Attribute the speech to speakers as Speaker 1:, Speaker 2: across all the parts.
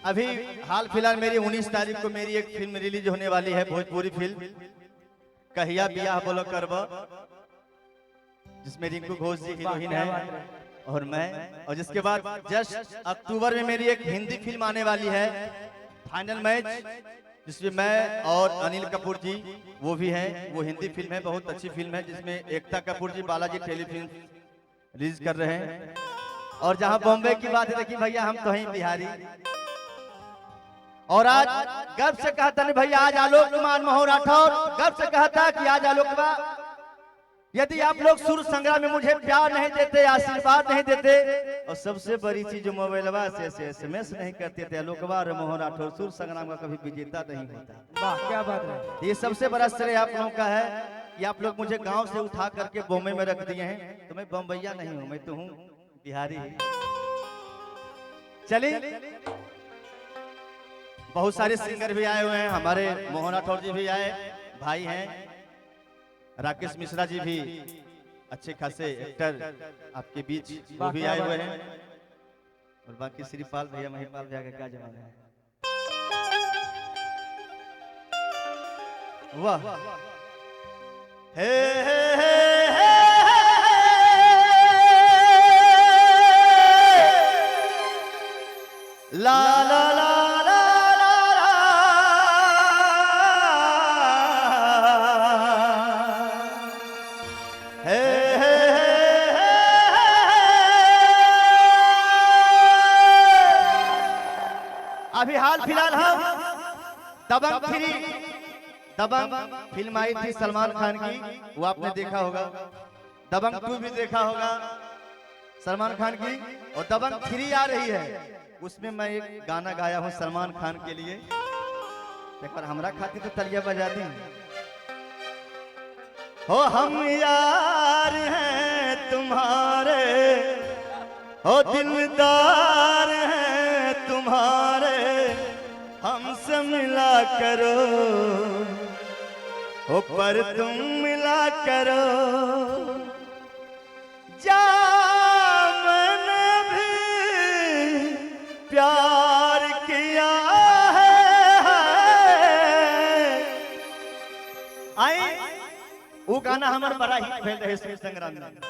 Speaker 1: अभी हाल फिलहाल मेरी 19 तारीख को मेरी एक फिल्म रिलीज होने वाली है, भोजपुरी फिल्म कहिया बियाह बोलो करबा, जिसमें रिंकू घोष जी हीरोइन है और मैं, और जिसके बाद जस्ट अक्टूबर में मेरी एक हिंदी फिल्म आने वाली है फाइनल मैच, जिसमें मैं और अनिल कपूर जी वो भी हैं। वो हिंदी फिल्म है, बहुत अच्छी फिल्म है, जिसमें एकता कपूर जी बालाजी टेलीफिल्म रिलीज कर रहे हैं। और जहां बॉम्बे की बात है, देखिए भैया हम तो हैं बिहारी, और आज गर्व से कहता नहीं भैया, आज आलोक कुमार मोहन राठौर गर्व से कहता कि आज आलोक, यदि आप लोग सूर्य संग्राम में मुझे प्यार नहीं देते, आशीर्वाद नहीं देते, और सबसे बड़ी चीज जो मोबाइलवा से SMS नहीं करते थे, आलोकवा और मोहन राठौर सूर्य संग्राम का कभी विजेता नहीं होता।
Speaker 2: वाह क्या बात है।
Speaker 1: ये सबसे बड़ा श्रेय आप लोगों का है कि आप लोग मुझे गांव से उठा करके बॉम्बे में रख दिए हैं। तो मैं बम्बैया नहीं हूं, मैं तो हूं बिहारी। चलिए, बहुत सारे सिंगर भी आए हुए हैं, हमारे मोहन राठौर जी भी आए, भाई हैं राकेश मिश्रा जी भी अच्छे खासे एक्टर आपके बीच वो भी आए हुए हैं, और बाकी श्रीपाल भैया महिपाल भैया का क्या जमाना है। वाह हे हे हे ला ला ला अभी हाल फिलहाल हम दबंग फिल्म आई थी सलमान खान की, वो आपने देखा होगा। दबंग 2 भी देखा होगा सलमान खान की, और दबंग 3 आ रही है, उसमें मैं एक गाना गाया हूं सलमान खान के लिए। एक बार हमरा खाती तो तलिया बजा दी। हो हम यार हैं तुम्हारे, हो दिलदार हैं तुम्हारे, हमसे मिला करो, हो पर तुम मिला करो। जा मैंने भी प्यार किया है। आई वो गाना हमारे बड़ा हिट भेल रहे सूर्य संग्राम में,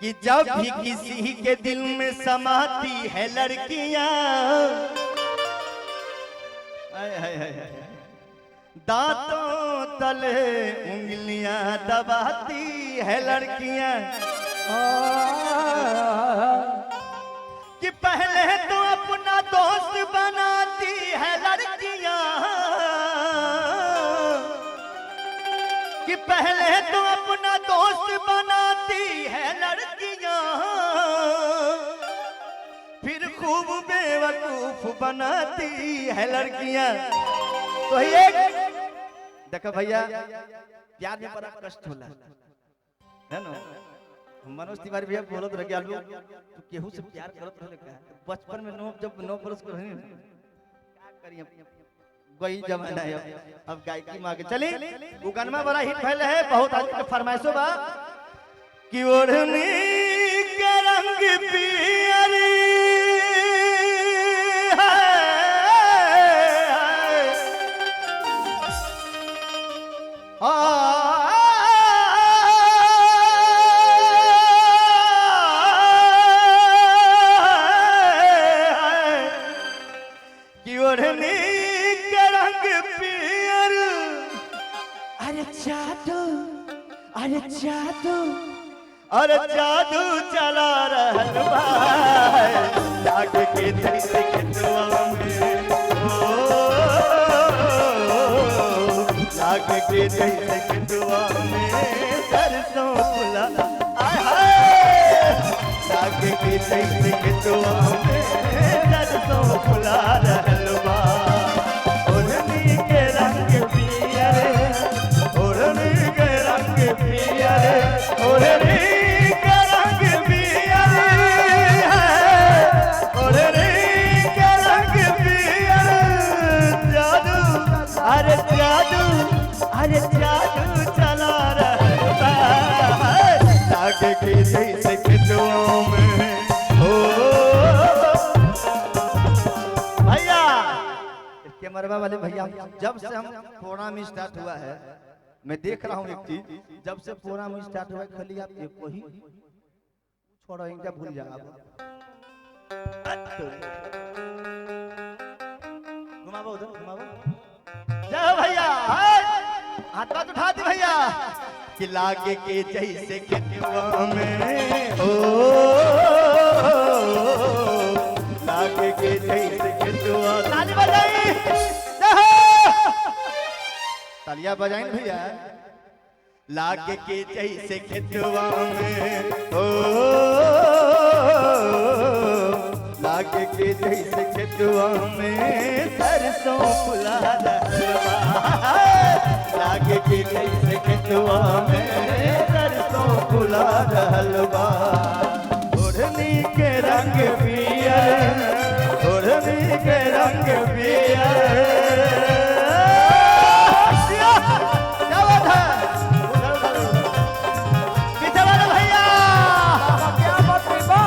Speaker 1: कि जब भी किसी के दिल में समाती है लड़कियां, दांतों तले उंगलियां दबाती है लड़कियां, कि पहले तो अपना दोस्त बनाती है लड़कियां, कि पहले तो अपना दोस्त बनाती है लड़कियां, फिर खूब बेवकूफ बनाती है लड़कियां। तो ये देखो भैया, प्यार में बड़ा कष्ट होला है ना। मनोज तिवारी भैया बोलत रह गया, तो केहू से प्यार करत रहे का बचपन में जब 9 बरस के रहे क्या करिए, वही जमाना है। अब गायकी मांगे चली, वो गाना बड़ा हिट भइल है, बहुत आदमी के फरमाइशो बा कि ओढ़नी के रंग पियरी कि ओढ़नी के रंग पियर, अरे जादू, अरे जादू, अरे जादू चला रहल बा लाग के जैसे खेतवा में, लाग के जैसे खेतवा में सरसों फुला, आय हाय, लाग के जैसे खेतवा में सरसों फुला रहल बा। ओढ़नी के रंग पियर, ओढ़नी के रंग पियर, ओढ़नी के रंग पियर है, ओढ़नी के रंग पियर, जादू, अरे जादू, अरे जादू चला रहता है लाग के जैसे खेतों में, हो कैमरा वाले भैया, जब से हम प्रोग्राम स्टार्ट हुआ है मैं देख रहा हूँ एक चीज, जब से प्रोग्राम स्टार्ट हुआ है खाली आप एक ही छोड़ो, इनका भूल जा घुमाओ उधर घुमाओ। जय भैया, हाथ बात उठा दे भैया। कि लागे के जैसे खेतवा में हो, लागे के जैसे खेतवा। ताली बजाई, तालियां बजाई भैया। लागे के जैसे खेतवा में हो, लागे के जैसे खेतवा में सरसों फुला रहलबा, लागे के जैसे खेतवा में सरसों फुला रहलबा। ओढ़नी के रंग पियर, ओढ़नी के रंग पियर। क्या बात है पीछे वाले भैया, क्या बात है बा।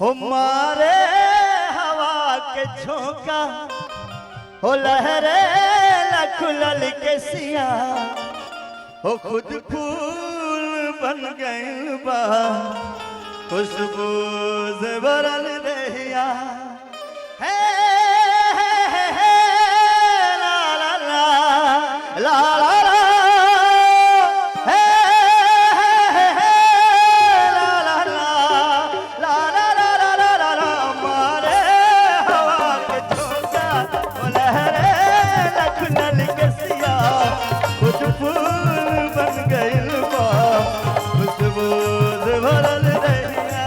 Speaker 1: हमारे हवा के झोंका हो लहरे लखुलल के सिया हो, खुद फूल बन गइल बा खुशबू से भरल रहिया। हे ला ला ला ला ला ला, हे ला ला ला ला ला ला ला ला ला ला। हमारे हवा के झोंका ओ लहरे लखनल के सिया, खुद फूल बन गइल बा खुशबू से भरल रहिया।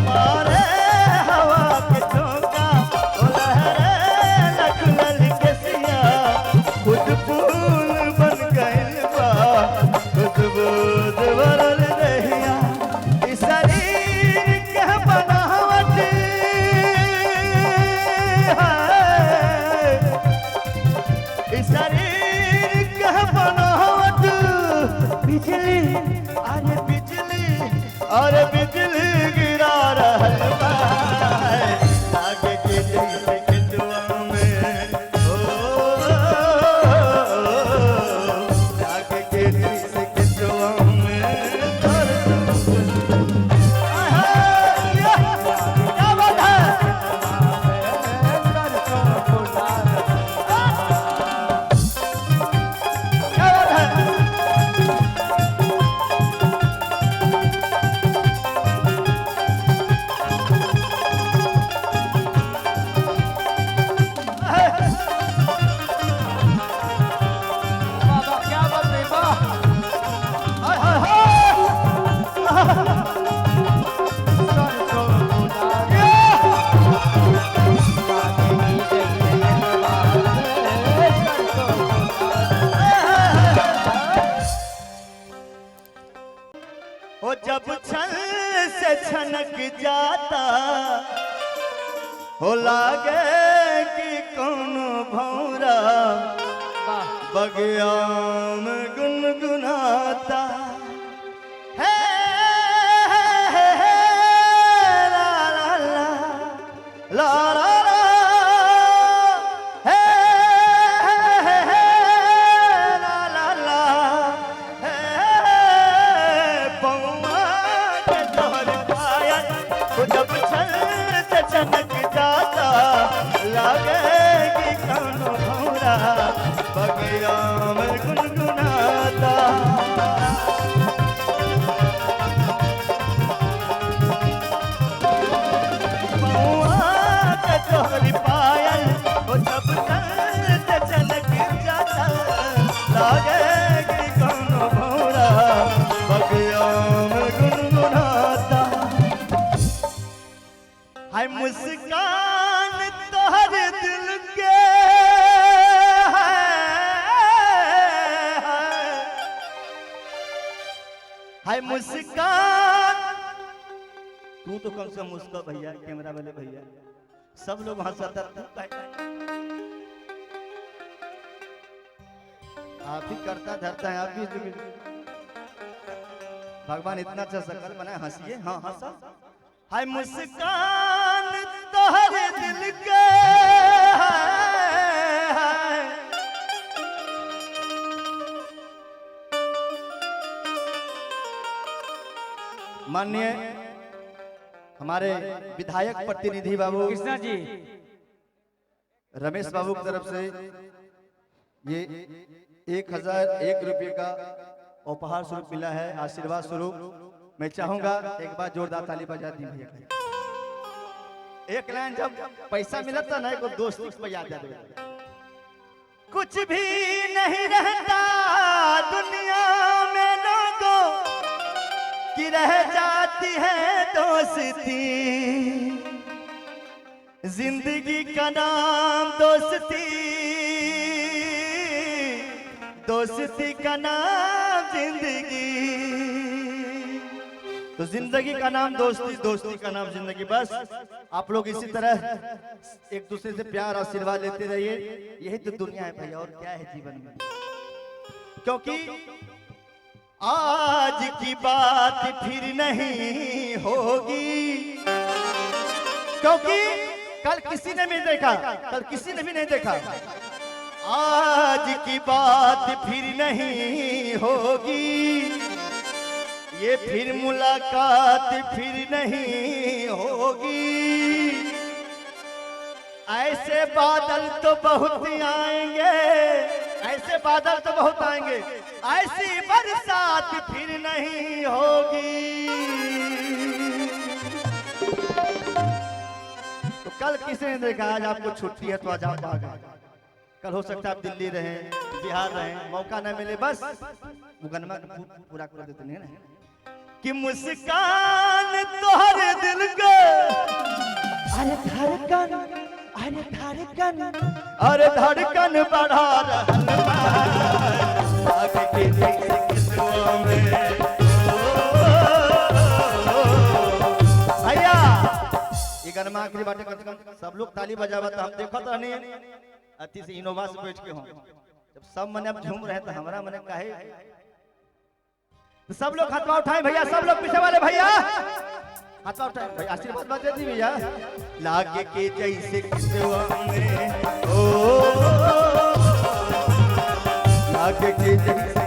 Speaker 1: हमारे हवा के झोंका ओ लहरे लखनल के सिया, खुद फूल बन गइल बा खुशबू से भरल रहिया। इस शरीर के बनावट है, इस शरीर के बनावट बिजली, अरे बिजली, अरे बिजली गिरा रहल बा। लागे के जैसे खेतवा में हो, लागे के जैसे खेतवा में सरसों। क्या बात है क्या बात है। क्या बात है बा। हाय हाय हो, जब छल से छनक जाता हो, लागे कि कौनो भौरा बगिया में गुनगुनाता। हे ला ला ला ला ला ला, हे ला ला ला, हे पौआ के तोहर पायल वो जब छल से छनक जाता, लागे कि कौनो भौरा बगिया में गुनगुनाता। हाय मुस्कान तोहर दिल के हाय मुस्कान। तू तो कम से कम मुस्का भैया, कैमरा वाले भैया, सब लोग हंसता आप ही करता धरता है, आप भी भगवान इतना अच्छा शकल बनाए, हंसिए। हाँ हंसा। हाय मुस्कान तोहर दिल के माननीय हमारे विधायक प्रतिनिधि बाबू
Speaker 2: कृष्णा जी,
Speaker 1: रमेश बाबू की तरफ से ये 1001 रुपये का उपहार स्वरूप मिला है, आशीर्वाद स्वरूप। मैं चाहूंगा एक बार जोरदार ताली बजा दी भैया। एक लाइन जब पैसा मिला था ना, एक दोस्ती पे याद आ गया। कुछ भी नहीं रहता दुनिया में लोगों की, रह जाती है दोस्ती। जिंदगी का नाम दोस्ती, दोस्ती का नाम जिंदगी। तो जिंदगी का नाम दोस्ती, दोस्ती का नाम जिंदगी। बस आप लोग इसी तरह एक दूसरे से प्यार आशीर्वाद लेते रहिए। यही तो दुनिया है भैया, और क्या है जीवन में। क्योंकि आज की बात फिर नहीं होगी, क्योंकि कल किसी ने भी देखा, कल किसी ने भी नहीं देखा। आज की बात फिर नहीं होगी, ये फिर मुलाकात फिर नहीं होगी। ऐसे बादल तो बहुत आएंगे, ऐसे बादल तो बहुत आएंगे, ऐसी बरसात फिर नहीं होगी। तो कल किसी ने देखा, आज आपको छुट्टी है तो आज आप आ गए। कल हो सकता है आप दिल्ली रहें, बिहार रहें, मौका न मिले, बस मुकदमा पूरा कर देते नहीं ना। कि मुस्कान तोहर दिल के, अरे धड़कन, अरे धड़कन, अरे धड़कन बढ़ा रहल आगे के जैसे किस्मों में। भैया ये गरमा आखिरी बातें कम से कम सब लोग ताली बजावा, तो हम देखो तो नहीं अति से इनोवा से बैठ के हो। जब सब मने अब झूम रहे तो हमारा मने काहे। तो सब लोग हाथ उठाएं भैया, सब लोग पीछे वाले भैया हाथ उठाएं भैया, आशीर्वाद बात दे दी भैया। लागे के जैसे किस्मों में, ओ लागे के जैसे